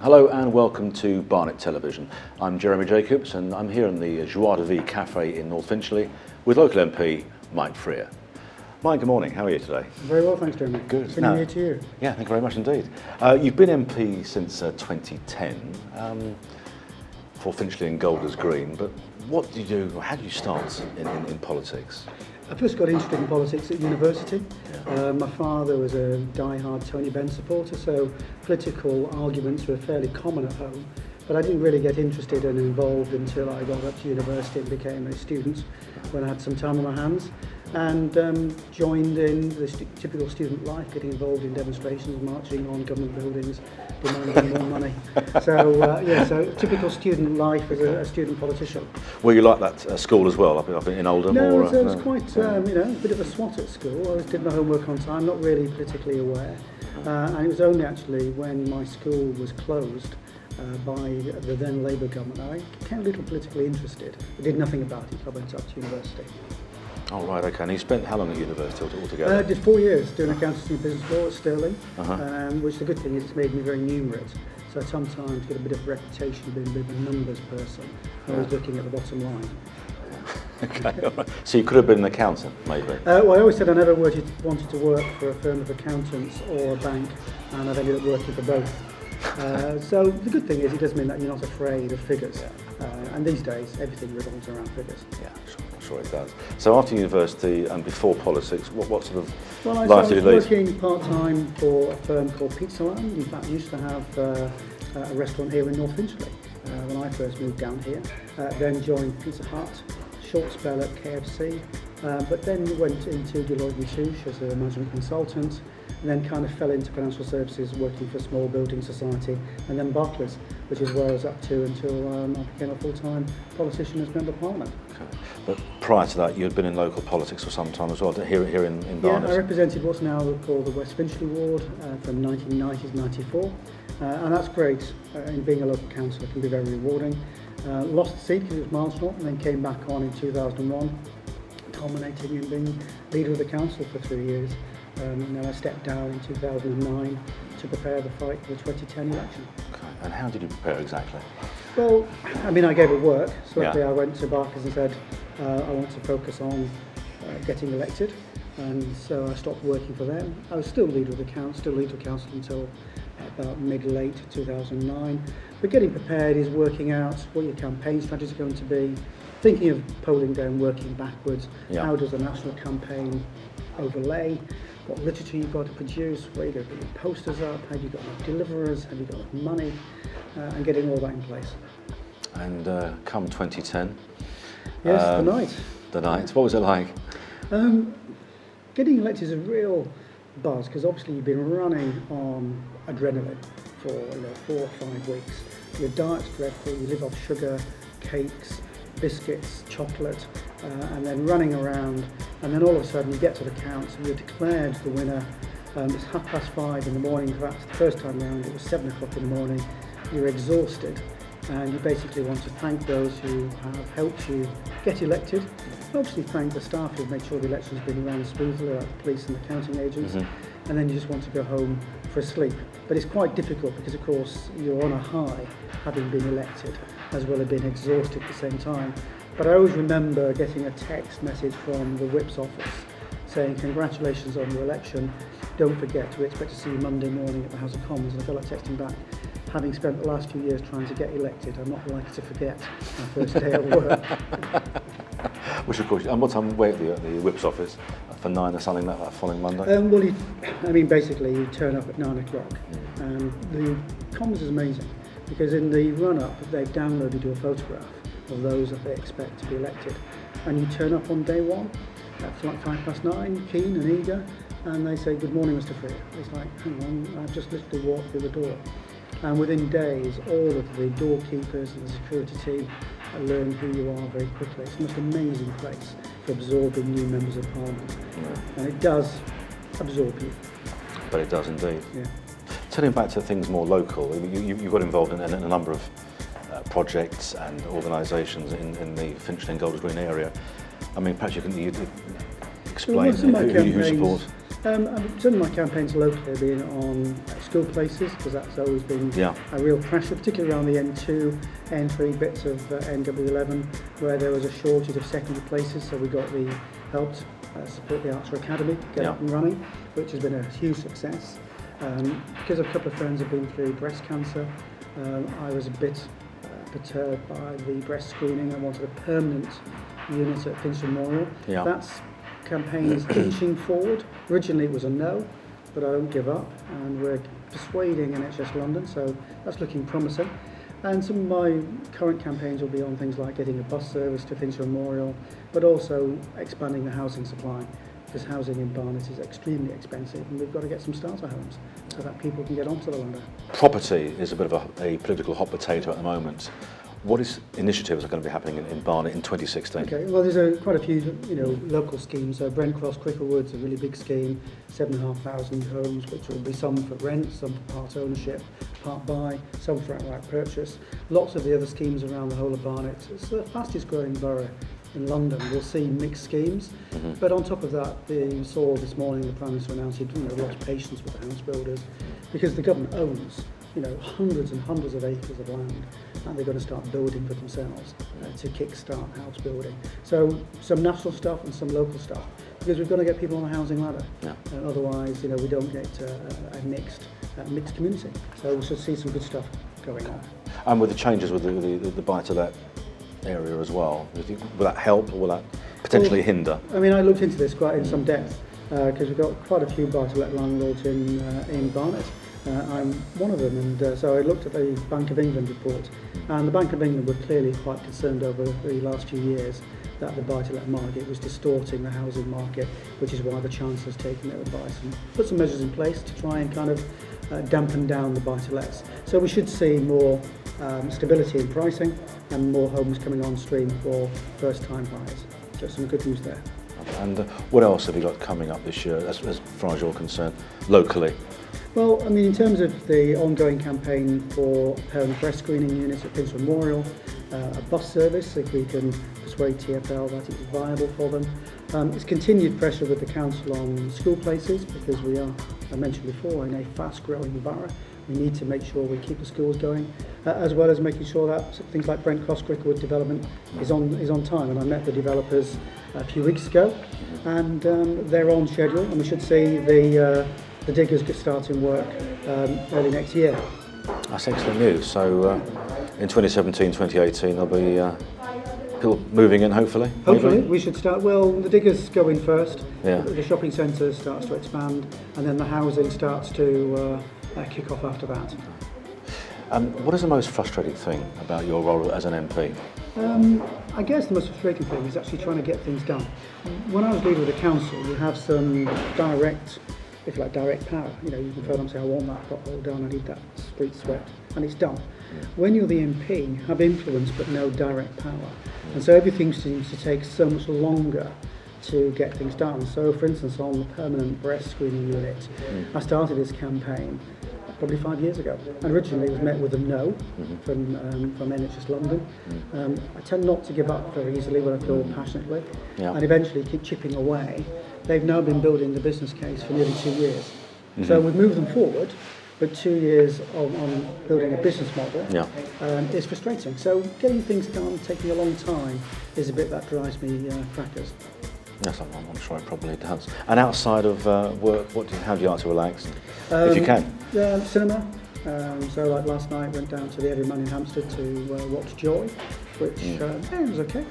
Hello and welcome to Barnet Television. I'm Jeremy Jacobs and I'm here in the Joie de Vie Cafe in North Finchley with local MP Mike Freer. Mike, good morning. How are you today? Very well, thanks, Jeremy. Good. Happy New Year to you. Yeah, thank you very much indeed. You've been MP since 2010 for Finchley and Golders Green, but what did you do, how did you start in politics? I first got interested in politics at university. Yeah. My father was a die-hard Tony Benn supporter, so political arguments were fairly common at home. But I didn't really get interested and involved until I got up to university and became a student when I had some time on my hands. And joined in the typical student life, getting involved in demonstrations, marching on government buildings, demanding more money. So typical student life as a student politician. Well, you like that at school as well, up in Oldham? No, or, I was quite, a bit of a swot at school. I always did my homework on time, not really politically aware. And it was only actually when my school was closed by the then Labour government, I became a little politically interested. I did nothing about it. I went up to university. Oh, right, okay. And you spent how long at university altogether? I did 4 years doing accountancy and business law at Stirling, which the good thing is it's made me very numerate. So I sometimes get a bit of reputation of being a bit of a numbers person. I was looking at the bottom line. Okay, all right. So you could have been an accountant, maybe? Well, I always said I never wanted to work for a firm of accountants or a bank, and I've ended up working for both. So the good thing is it does mean that you're not afraid of figures. And these days, everything revolves around figures. Yeah, sure it does. So after university and before politics, what sort of life did you lead? I was working part-time for a firm called Pizza Land. In fact, I used to have a restaurant here in North Finchley when I first moved down here. Then joined Pizza Hut, short spell at KFC, but then went into Deloitte & Touche as a management consultant, and then kind of fell into financial services, working for a small building society, and then Barclays, which is where I was up to until I became a full-time politician as Member of Parliament. Okay. But prior to that, you had been in local politics for some time as well, here in Barnet? Yeah, I represented what's now called the West Finchley ward from 1990 to 94, and that's great. In being a local councillor, it can be very rewarding. Lost the seat because it was marginal, and then came back on in 2001, culminating in being leader of the council for 3 years. And then I stepped down in 2009 to prepare the fight for the 2010 election. Okay. And how did you prepare exactly? Well, I gave it work. So luckily I went to Barclays and said, I want to focus on getting elected. And so I stopped working for them. I was still leader of the council, until about mid-late 2009. But getting prepared is working out what your campaign strategy is going to be, thinking of polling down, working backwards. Yeah. How does a national campaign overlay? What literature you've got to produce, where you're going to put your posters up, have you got enough deliverers, have you got enough money, and getting all that in place. And come 2010? Yes, the night. The night. What was it like? Getting elected is a real buzz, because obviously you've been running on adrenaline for 4 or 5 weeks. Your diet's dreadful, you live off sugar, cakes, biscuits, chocolate, and then running around, and then all of a sudden you get to the count and you're declared the winner. It's 5:30 in the morning. In fact, the first time round it was 7 o'clock in the morning. You're exhausted, and you basically want to thank those who have helped you get elected. Obviously thank the staff who've made sure the election's been run smoothly, like the police and the counting agents, and then you just want to go home for a sleep. But it's quite difficult because of course you're on a high having been elected, as well as being exhausted at the same time. But I always remember getting a text message from the Whip's office saying, congratulations on your election, don't forget, we expect to see you Monday morning at the House of Commons. And I felt like texting back, having spent the last few years trying to get elected, I'm not likely to forget my first day at work. Which of course, and what time were you at the Whip's office? For 9 or something that following Monday? Basically you turn up at 9 o'clock. And the Commons is amazing, because in the run-up they've downloaded your photograph of those that they expect to be elected, and you turn up on day one at like 9:05, keen and eager, and they say, good morning, Mr. Freer. It's like, hang on, I've just literally walked through the door. And within days, all of the doorkeepers and the security team learn who you are very quickly. It's the most amazing place for absorbing new members of Parliament. And it does absorb you. But it does indeed. Yeah. Turning back to things more local, you got involved in a number of projects and organisations in the Finchley and Golders Green area. Perhaps you can explain who you support. Some of my campaigns locally have been on school places, because that's always been a real pressure, particularly around the N2, N3 bits of NW11, where there was a shortage of secondary places, so we got the helped support the Archer Academy, get up and running, which has been a huge success. Because a couple of friends have been through breast cancer, I was a bit perturbed by the breast screening. I wanted a permanent unit at Finchley Memorial. That's campaign is inching forward. Originally it was a no, but I don't give up, and we're persuading NHS London, so that's looking promising. And some of my current campaigns will be on things like getting a bus service to Finchley Memorial, but also expanding the housing supply, because housing in Barnet is extremely expensive, and we've got to get some starter homes so that people can get onto the land. Property is a bit of a political hot potato at the moment. What initiatives are going to be happening in Barnet in 2016? Okay, well, there's quite a few, local schemes. So Brent Cross Cricklewood's a really big scheme, 7,500 homes, which will be some for rent, some for part ownership, part buy, some for outright purchase. Lots of the other schemes around the whole of Barnet. It's the fastest growing borough in London. We'll see mixed schemes, but on top of that, you saw this morning the Prime Minister announced he'd lost patience with the house builders, because the government owns hundreds and hundreds of acres of land, and they're going to start building for themselves to kick-start house building. So some national stuff and some local stuff, because we've got to get people on the housing ladder. Otherwise, we don't get a mixed community. So we should see some good stuff going on. And with the changes with the buy-to-let area as well, will that help or will that potentially hinder? I mean, I looked into this quite in some depth, because we've got quite a few buy-to-let landlords in Barnet. I'm one of them, and so I looked at the Bank of England report, and the Bank of England were clearly quite concerned over the last few years that the buy-to-let market was distorting the housing market, which is why the Chancellor's taken their advice and put some measures in place to try and kind of dampen down the buy-to-lets. So we should see more stability in pricing and more homes coming on stream for first-time buyers. So some good news there. And what else have you got coming up this year, as far as you're concerned, locally? Well, I mean, in terms of the ongoing campaign for permanent breast screening units at Finchley Memorial, a bus service, if we can persuade TfL that it's viable for them. It's continued pressure with the council on school places, because we are, I mentioned before, in a fast-growing borough. We need to make sure we keep the schools going, as well as making sure that things like Brent Cross Cricklewood development is on time. And I met the developers a few weeks ago, and they're on schedule, and we should see the diggers get starting work early next year. That's excellent news. So in 2017, 2018, there'll be people moving in, hopefully? Hopefully. We should start, well, the diggers go in first, yeah. The shopping centre starts to expand, and then the housing starts to kick off after that. What is the most frustrating thing about your role as an MP? I guess the most frustrating thing is actually trying to get things done. When I was leader of the council, you have some direct, if you like, direct power. You can phone up and say, I want that pothole done, I need that street swept, and it's done. Yeah. When you're the MP, you have influence but no direct power. Yeah. And so everything seems to take so much longer to get things done. So, for instance, on the permanent breast screening unit, I started this campaign probably 5 years ago, and originally it was met with a no from NHS London. I tend not to give up very easily when I feel passionately, and eventually keep chipping away. They've now been building the business case for nearly 2 years. So we've moved them forward, but 2 years on building a business model is frustrating. So getting things done, taking a long time, is a bit that drives me crackers. Yes, I'm sure it probably does. And outside of work, how do you like to relax, if you can? Cinema. So like last night, went down to the Everyman in Hampstead to watch Joy, which was okay.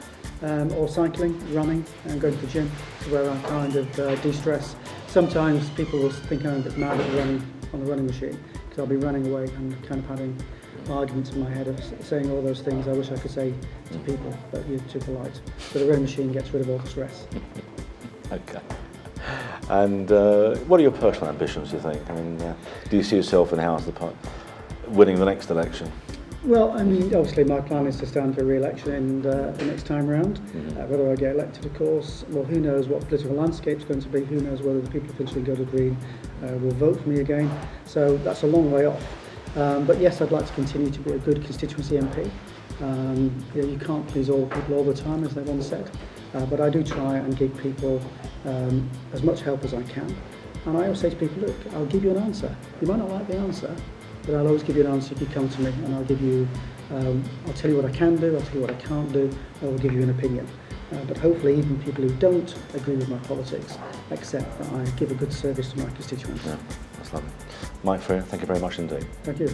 Or cycling, running, and going to the gym, where I kind of de-stress. Sometimes people will think I'm a bit mad at running on the running machine, because I'll be running away and kind of having arguments in my head of saying all those things I wish I could say to people, but you're too polite. So the running machine gets rid of all the stress. Okay. And what are your personal ambitions, do you think? I mean, do you see yourself in House winning the next election? Well, I mean, obviously my plan is to stand for re-election in the next time round. Whether I get elected, of course, well, who knows what the political landscape's going to be, who knows whether the people of Finchley and Golders Green will vote for me again. So that's a long way off. But yes, I'd like to continue to be a good constituency MP. You can't please all people all the time, as they've once said. But I do try and give people as much help as I can. And I always say to people, look, I'll give you an answer. You might not like the answer, but I'll always give you an answer if you come to me, and I'll give you, I'll tell you what I can do, I'll tell you what I can't do, I will give you an opinion. But hopefully even people who don't agree with my politics accept that I give a good service to my constituents. Yeah, that's lovely. Mike Freer, thank you very much indeed. Thank you.